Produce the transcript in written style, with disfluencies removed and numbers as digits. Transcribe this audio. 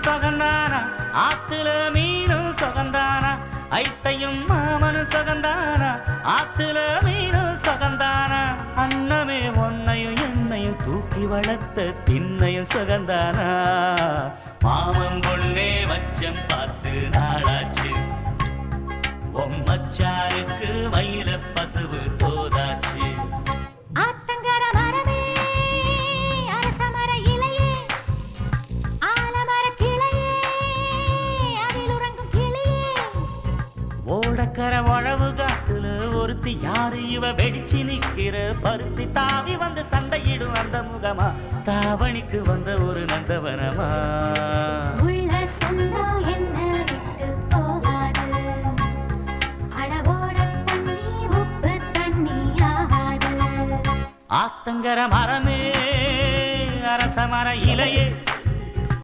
சொகந்தானா ஆத்துல மீனும் சொகந்தானா ஐத்தையும் மாமனும் சொகந்தானா ஆத்துல மீனும் சொகந்தானா அன்னமே ஒன்னையும் என்னையும் தூக்கி வளர்த்த திண்ணையும் சொகந்தானா மாமன் பொண்ணே மச்சம் பார்த்து நாளாச்சு மச்சாருக்கு மயில பசுவு போதாச்சு ஆத்தங்கர மரமே அரசமர இலையே ஆலமர கிளையே அதில் உறங்கும் கிளியே ஓடக்கர வளவு காட்டுல ஒருத்தி யாரு இவ வெடிச்சு நிக்கிற பருத்தி தாவி வந்து சண்டையிடும் அந்த முகமா தாவணிக்கு வந்த ஒரு நந்தவனமா உள்ள சொந்தம் என்ன விட்டு போகாது அடவோட தண்ணி உப்பு தண்ணி ஆகாது ஆத்தங்கர மரமே அரசமர இலையே